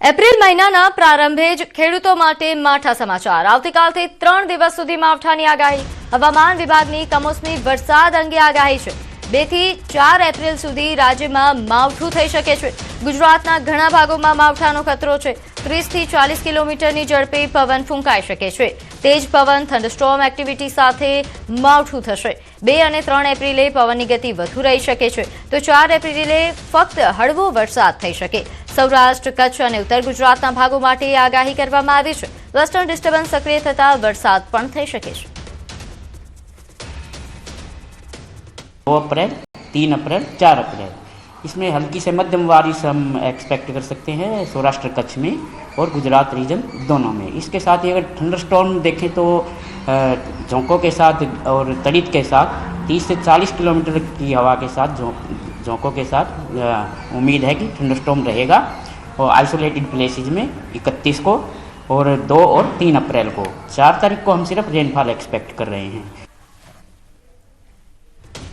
April મહિનાના પ્રારંભે જ ખેડૂતો માટે માઠા સમાચાર। આવતીકાલથી 3 દિવસ સુધી માવઠાની આગાહી। હવામાન વિભાગની કમોસમી વરસાદ અંગે આગાહી છે। 2 થી 4 એપ્રિલ સુધી રાજ્યમાં માવઠું થઈ શકે છે। ગુજરાતના ઘણા ભાગોમાં માવઠાનો ખતરો છે। 30 થી 40 કિલોમીટરની ઝડપે પવન ફૂંકાઈ શકે છે। તેજ પવન થંડરસ્ટોર્મ એક્ટિવિટી સાથે માવઠું થશે। 2 અને 3 એપ્રિલે પવનની ગતિ વધુ રહી શકે છે, તો 4 એપ્રિલે ફક્ત હળવો વરસાદ થઈ શકે। સૌરાષ્ટ્ર, કચ્છ અને ઉત્તર ગુજરાતના ભાગો માટે આગાહી કરવામાં આવી છે। વેસ્ટર્ન ડિસ્ટર્બન્સ સક્રિય થતા વરસાદ પણ થઈ શકે છે। 2 अप्रैल, 3 अप्रैल, 4 अप्रैल इसमें हल्की से मध्यम बारिश हम एक्सपेक्ट कर सकते हैं सौराष्ट्र कच्छ में और गुजरात रीजन दोनों में। इसके साथ ही अगर थंडरस्टॉर्म देखें तो झोंकों के साथ और तड़ित के साथ 30 से 40 किलोमीटर की हवा के साथ झोंकों के साथ उम्मीद है कि थंडरस्टॉर्म रहेगा और आइसोलेटेड प्लेसेस में 31 को और 2 और 3 अप्रैल को। 4 तारीख को हम सिर्फ रेनफॉल एक्सपेक्ट कर रहे हैं।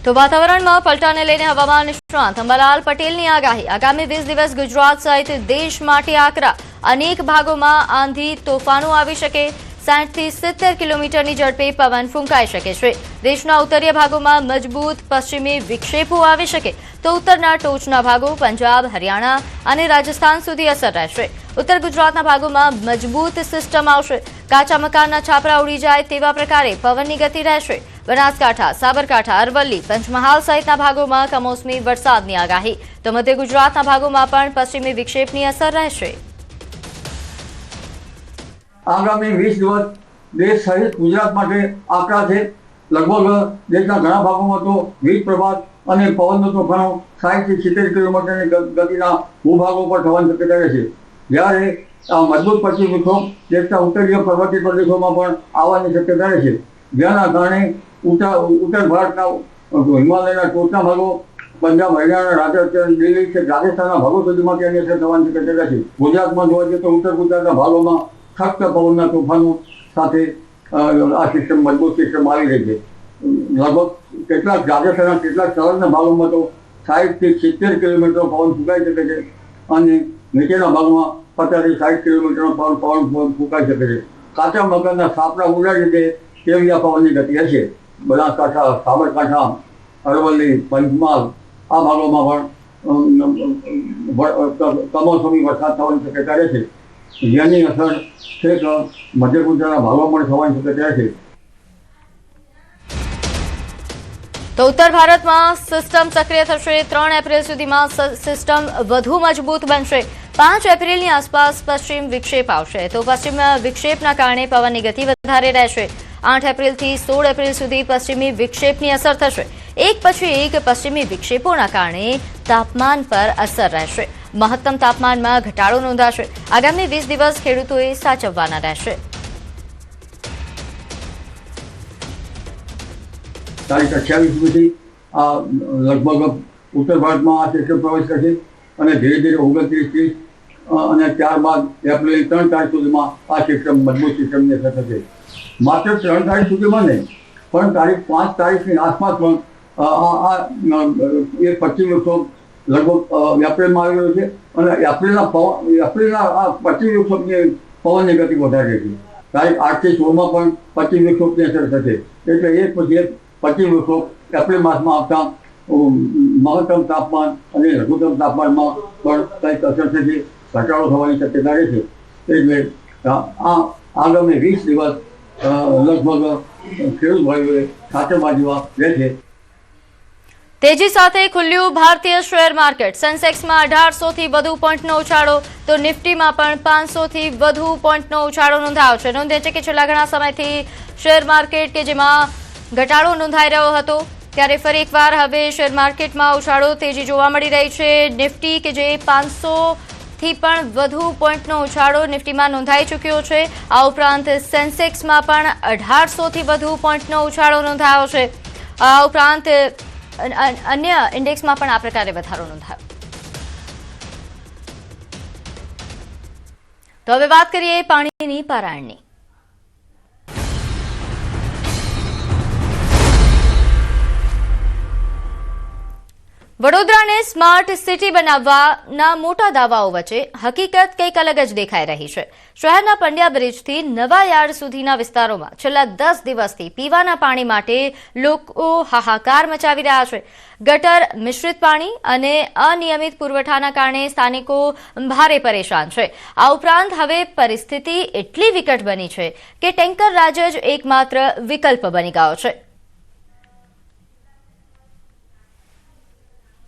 तो वातावरणમાં પલટાને લઈને હવામાન નિષ્ણાત અંબાલાલ પટેલની આગાહી। આગામી 20 દિવસ ગુજરાત સહિત દેશ માટે આકરા। અનેક ભાગોમાં આંધી તોફાનો આવી શકે। 60 થી 70 કિલોમીટરની ઝડપે પવન ફૂંકાઈ શકે છે। દેશના ઉત્તરીય ભાગોમાં મજબૂત પશ્ચિમી વિક્ષેપો આવી શકે, તો ઉત્તરના ટોચના ભાગો પંજાબ, હરિયાણા અને રાજસ્થાન સુધી અસર રહેશે। ઉત્તર ગુજરાતના ભાગોમાં મજબૂત સિસ્ટમ આવશે। કાચા મકાનના છાપરા ઉડી જાય તેવા પ્રકારે પવનની ગતિ રહેશે। બનાસકાંઠા, સાબરકાંઠા, અરવલ્લી, પંચમહાલ સહિતના ભાગોમાં કમોસમી વરસાદની આગાહી, તો મધ્ય ગુજરાતના ભાગોમાં પણ પશ્ચિમી વિક્ષેપની અસર રહેશે। આગામી 20 દિવસ દેશ સહિત ગુજરાત માટે આકરા છે। લગભગ દેશના ઘણા ભાગોમાં તો વીજ પ્રભાત અને પવનનો તોફાનો 60 થી 70 કિલોમીટરની ગતિના ભૂભાગો પર થવાની શક્યતા રહેશે। જ્યારે આ મજબૂત પશ્ચિમ વિક્ષોભ દેશના ઉત્તરીય પર્વતીય પ્રદેશોમાં પણ આવવાની શક્યતા રહેશે, જેના કારણે ઉત્તર ભારતના હિમાલયના ટોચના ભાગો, પંજાબ, હરિયાણા, રાજસ્થાન, દિલ્હી કે રાજસ્થાનના ભાગો સુધીમાં તેની અસર થવાની શક્યતા રહેશે। ગુજરાતમાં જોવા જઈએ તો ઉત્તર ગુજરાતના ભાગોમાં સખ્ત પવનના તોફાનો સાથે આ સિસ્ટમ મજબૂત સિસ્ટમ આવી રહી છે। લગભગ કેટલાક રાજસ્થાનના કેટલાક સૌરાષ્ટ્રના ભાગોમાં તો 60 થી 70 કિલોમીટર પવન ફૂંકાઈ શકે છે અને નીચેના ભાગમાં 50 થી 60 કિલોમીટરનો પવન ફૂંકાઈ શકે છે। કાચા મકાનના છાપરા ઉડાડી દે તેવી આ પવનની ગતિ હશે। બનાસકાંઠા, સાબરકાંઠા, અરવલ્લી, પંચમહાલ આ ભાગોમાં પણ કમોસમી વરસાદ થવાની શક્યતા રહેશે, જેની અસર છેક મધ્ય ગુજરાતના ભાગોમાં થવાની શક્યતા રહેશે। તો ઉત્તર ભારતમાં સિસ્ટમ સક્રિય થશે। 3 એપ્રિલ સુધીમાં સિસ્ટમ વધુ મજબૂત બનશે। 5 એપ્રિલની આસપાસ પશ્ચિમ વિક્ષેપ આવશે, તો પશ્ચિમ વિક્ષેપના કારણે પવનની ગતિ વધારે રહેશે। 8 એપ્રિલથી 16 એપ્રિલ સુધી પશ્ચિમી વિક્ષેપની અસર થશે। એક પછી એક પશ્ચિમી વિક્ષેપોના કારણે તાપમાન પર અસર રહેશે। મહત્તમ તાપમાનમાં ઘટાડો નોંધાશે। આગામી 20 દિવસ ખેડૂતોએ સાચવવાના રહેશે। તારીખ 28 સુધી આ લગભગ ઉત્તર ભારતમાં આ સિસ્ટમ પ્રવેશ કરશે અને ધીરે ધીરે 29, 30 અને ત્યારબાદ એપ્રિલ 3 તારીખ સુધીમાં આ સિસ્ટમ મજબૂત સિસ્ટમની અસર થશે। માત્ર 3 તારીખ સુધીમાં નહીં, પણ તારીખ 5 તારીખની આસપાસ પણ એક પશ્ચિમ વિક્ષોભ લગભગ એપ્રિલમાં આવી રહ્યો છે અને એપ્રિલના આ પશ્ચિમ વિક્ષોભની પવનની ગતિ વધારે રહેશે। તારીખ 8 થી 16માં પણ પશ્ચિમ વિક્ષોભની અસર થશે, એટલે એક પછી એક પશ્ચિમ વિક્ષોભ એપ્રિલ માસમાં આવતા મહત્તમ તાપમાન અને લઘુત્તમ તાપમાનમાં પણ કંઈક અસર થશે, ઘટાડો થવાની શક્યતા રહેશે। એટલે આ આગામી 20 દિવસ લગભગ ખેડૂત ભાઈઓએ સાચવવા જેવા રહેશે। તેજી સાથે ખુલ્યું ભારતીય શેર માર્કેટ। સેન્સેક્સમાં 1800 થી વધુ પોઈન્ટનો ઉછાળો, તો નિફ્ટીમાં પણ 500 થી વધુ પોઈન્ટનો ઉછાળો નોંધાયો છે। નોંધે છે કે છેલ્લા ઘણા સમયથી શેર માર્કેટ કે જેમાં ઘટાડો નોંધાઈ રહ્યો હતો, ત્યારે ફરી એકવાર હવે શેર માર્કેટમાં ઉછાળો, તેજી જોવા મળી રહી છે। નિફ્ટી કે જે 500 થી પણ વધુ પોઈન્ટનો ઉછાળો નિફ્ટીમાં નોંધાઈ ચૂક્યો છે। આ ઉપરાંત સેન્સેક્સમાં પણ 1800 થી વધુ પોઈન્ટનો ઉછાળો નોંધાયો છે। આ ઉપરાંત અન્ય ઇન્ડેક્સમાં પણ આ પ્રકારે વધારો નોંધાયો। તો હવે વાત કરીએ પાણીની પારાયણની। વડોદરાને સ્માર્ટ સિટી બનાવવાના મોટા દાવાઓ વચ્ચે હકીકત કંઈક અલગ જ દેખાઈ રહી છે। શહેરના પંડ્યા બ્રિજથી નવા યાર્ડ સુધીના વિસ્તારોમાં છેલ્લા 10 દિવસથી પીવાના પાણી માટે લોકો હાહાકાર મચાવી રહ્યા છે। ગટર મિશ્રિત પાણી અને અનિયમિત પુરવઠાના કારણે સ્થાનિકો ભારે પરેશાન છે। આ ઉપરાંત હવે પરિસ્થિતિ એટલી વિકટ બની છે કે ટેન્કર રાજ જ એકમાત્ર વિકલ્પ બની ગયો છે।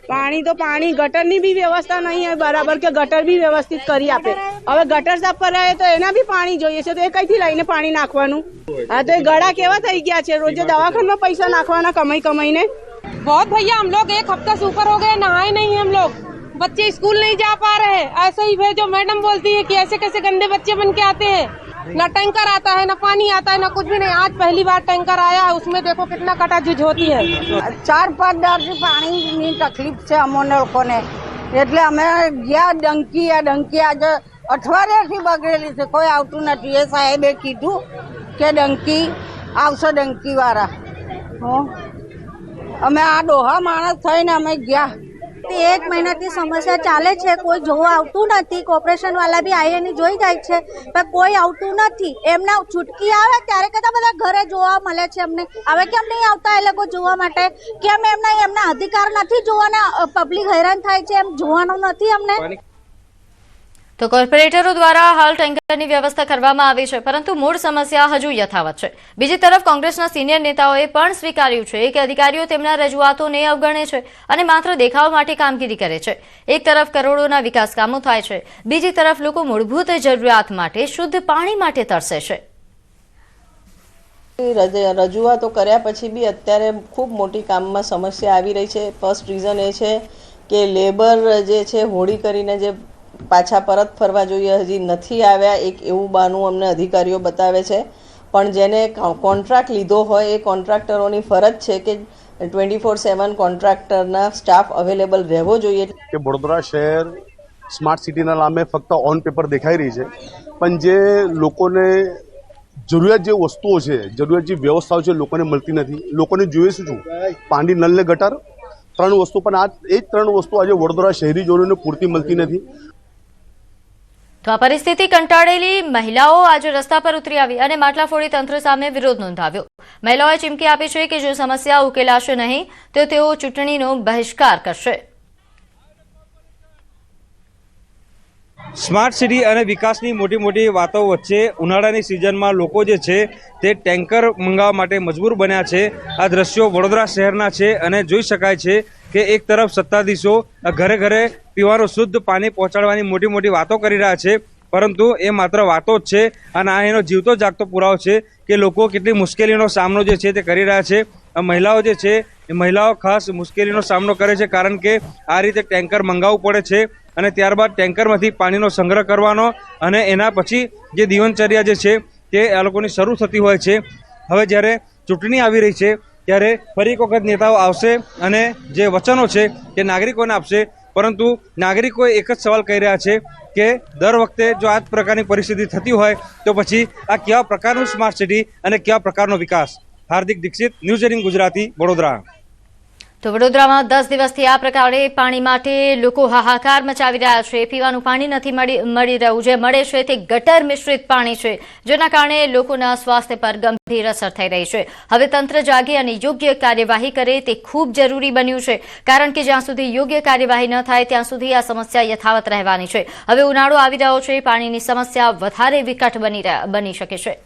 पानी तो पानी गटर ની भी व्यवस्था नहीं है बराबर के गटर भी व्यवस्थित કરી આપે। હવે ગટર સાફ કરાય તો એના भी પાણી જોઈએ છે તો એ કઈથી લઈને પાણી નાખવાનું? હા તો એ ગળા કેવા થઈ ગયા છે, રોજે દવાખાનામાં પૈસા નાખવાના કમાઈને। बहुत भैया हम लोग एक हफ्ता से ऊपर हो गए, नहाए नहीं हम लोग, बच्चे स्कूल नहीं जा पा रहे हैं। ऐसे ही जो मैडम बोलती है कि ऐसे कैसे गंदे बच्चे बन के आते हैं, ना टैंकर आता है ना पानी आता है ना कुछ भी नहीं। आज पहली बार टैंकर आया है, उसमें देखो कितना कटाजुज होती है। 4-5 દાડથી પાણીની તકલીફ છે અમોને લોકોને, એટલે અમે ગયા ડંકી આજે અઠવાડિયાથી બગડેલી છે, કોઈ આવતું નથી। એ સાહેબે કીધું કે ડંકી આવશે, ડંકી વાળા। અમે આ ડોહા માણસ થઈને અમે ગયા। 1 મહિનાથી સમસ્યા ચાલે છે, કોઈ જોવા આવતું નથી। કોર્પોરેશન વાળા બી આવીને જોઈ જાય છે પણ કોઈ આવતું નથી। એમના છૂટકી આવે ત્યારે કદા બધા ઘરે જોવા મળે છે અમને, હવે કેમ નહીં આવતા એ લોકો જોવા માટે? કેમ એમના અધિકાર નથી જોવાના? પબ્લિક હેરાન થાય છે એમ જોવાનું નથી અમને। તો કોર્પોરેટરો દ્વારા હાલ ટેન્કરની વ્યવસ્થા કરવામાં આવી છે, પરંતુ મૂળ સમસ્યા હજુ યથાવત છે। બીજી તરફ કોંગ્રેસના સિનિયર નેતાઓએ પણ સ્વીકાર્યું છે કે અધિકારીઓ તેમના રજૂઆતોને અવગણે છે અને માત્ર દેખાવ માટે કામગીરી કરે છે। એક તરફ કરોડોના વિકાસ કામો થાય છે, બીજી તરફ લોકો મૂળભૂત જરૂરિયાત માટે શુદ્ધ પાણી માટે તરસે છે। રજૂઆતો કર્યા પછી બી અત્યારે ખૂબ મોટી કામમાં સમસ્યા આવી રહી છે। ફર્સ્ટ રીઝન એ છે કે લેબર જે છે હોળી કરીને જે પાછા પરત ફરવા જોઈએ હજી નથી આવ્યા, એક એવું બહાનું અમને અધિકારીઓ બતાવે છે। પણ જેને કોન્ટ્રાક્ટ લીધો હોય એ કોન્ટ્રાક્ટરોની ફરજ છે કે 24/7 કોન્ટ્રાક્ટરના સ્ટાફ અવેલેબલ રહેવો જોઈએ। કે વડોદરા શહેર સ્માર્ટ સિટીના નામે ફક્ત ઓન પેપર દેખાઈ રહી છે, પણ જે લોકોને જરૂરિયાત જે વસ્તુઓ છે, જરૂરિયાત જે વ્યવસ્થાઓ છે લોકોને મળતી નથી। લોકોને જોઈએ શું? પાણી, નળ ને ગટર, 3 વસ્તુ, પણ આ એ જ 3 વસ્તુ આજે વડોદરા શહેરીજનોને પૂરતી મળતી નથી। તો આ પરિસ્થિતિ કંટાળેલી મહિલાઓ આજે રસ્તા પર ઉતરી આવી અને માટલા ફોડી તંત્ર સામે વિરોધ નોંધાવ્યો। મહિલાઓએ ચીમકી આપી છે કે જો સમસ્યા ઉકેલાશે નહીં તો તેઓ ચૂંટણીનો બહિષ્કાર કરશે। સ્માર્ટ સિટી અને વિકાસની મોટી વાતો વચ્ચે ઉનાળાની સિઝનમાં લોકો જે છે તે ટેન્કર મંગાવવા માટે મજબૂર બન્યા છે। આ દ્રશ્યો વડોદરા શહેરના છે અને જોઈ શકાય છે કે એક તરફ સત્તાધીશો ઘરે ઘરે પીવાનું શુદ્ધ પાણી પહોંચાડવાની મોટી વાતો કરી રહ્યા છે, પરંતુ એ માત્ર વાતો જ છે અને આ એનો જીવતો જાગતો પુરાવો છે કે લોકો કેટલી મુશ્કેલીનો સામનો જે છે તે કરી રહ્યા છે। મહિલાઓ જે છે એ મહિલાઓ ખાસ મુશ્કેલીનો સામનો કરે છે, કારણ કે આ રીતે ટેન્કર મંગાવવું પડે છે અને ત્યારબાદ ટેન્કરમાંથી પાણીનો સંગ્રહ કરવાનો અને એના પછી જે જીવનચર્યા જે છે તે આ લોકોની શરૂ થતી હોય છે। હવે જ્યારે ચૂંટણી આવી રહી છે ત્યારે ફરી એક વખત નેતાઓ આવશે અને જે વચનો છે તે નાગરિકોને આપશે, પરંતુ નાગરિકો એક જ સવાલ કહી રહ્યા છે કે દર વખતે જો આ જ પ્રકારની પરિસ્થિતિ થતી હોય તો પછી આ કેવા પ્રકારનું સ્માર્ટ સિટી અને કેવા પ્રકારનો વિકાસ। હાર્દિક દીક્ષિત, ન્યૂઝ 18 ગુજરાતી, વડોદરા। તો વડોદરામાં 10 દિવસથી આ પ્રકારે પાણી માટે લોકો હાહાકાર મચાવી રહ્યા છે। પીવાનું પાણી નથી મળી રહ્યું, જે મળે છે તે ગટર મિશ્રિત પાણી છે, જેના કારણે લોકોના સ્વાસ્થ્ય પર ગંભીર અસર થઈ રહી છે। હવે તંત્ર જાગે અને યોગ્ય કાર્યવાહી કરે તે ખૂબ જરૂરી બન્યું છે, કારણ કે જ્યાં સુધી યોગ્ય કાર્યવાહી ન થાય ત્યાં સુધી આ સમસ્યા યથાવત રહેવાની છે। હવે ઉનાળો આવી રહ્યો છે, પાણીની સમસ્યા વધારે વિકટ બની શકે છે।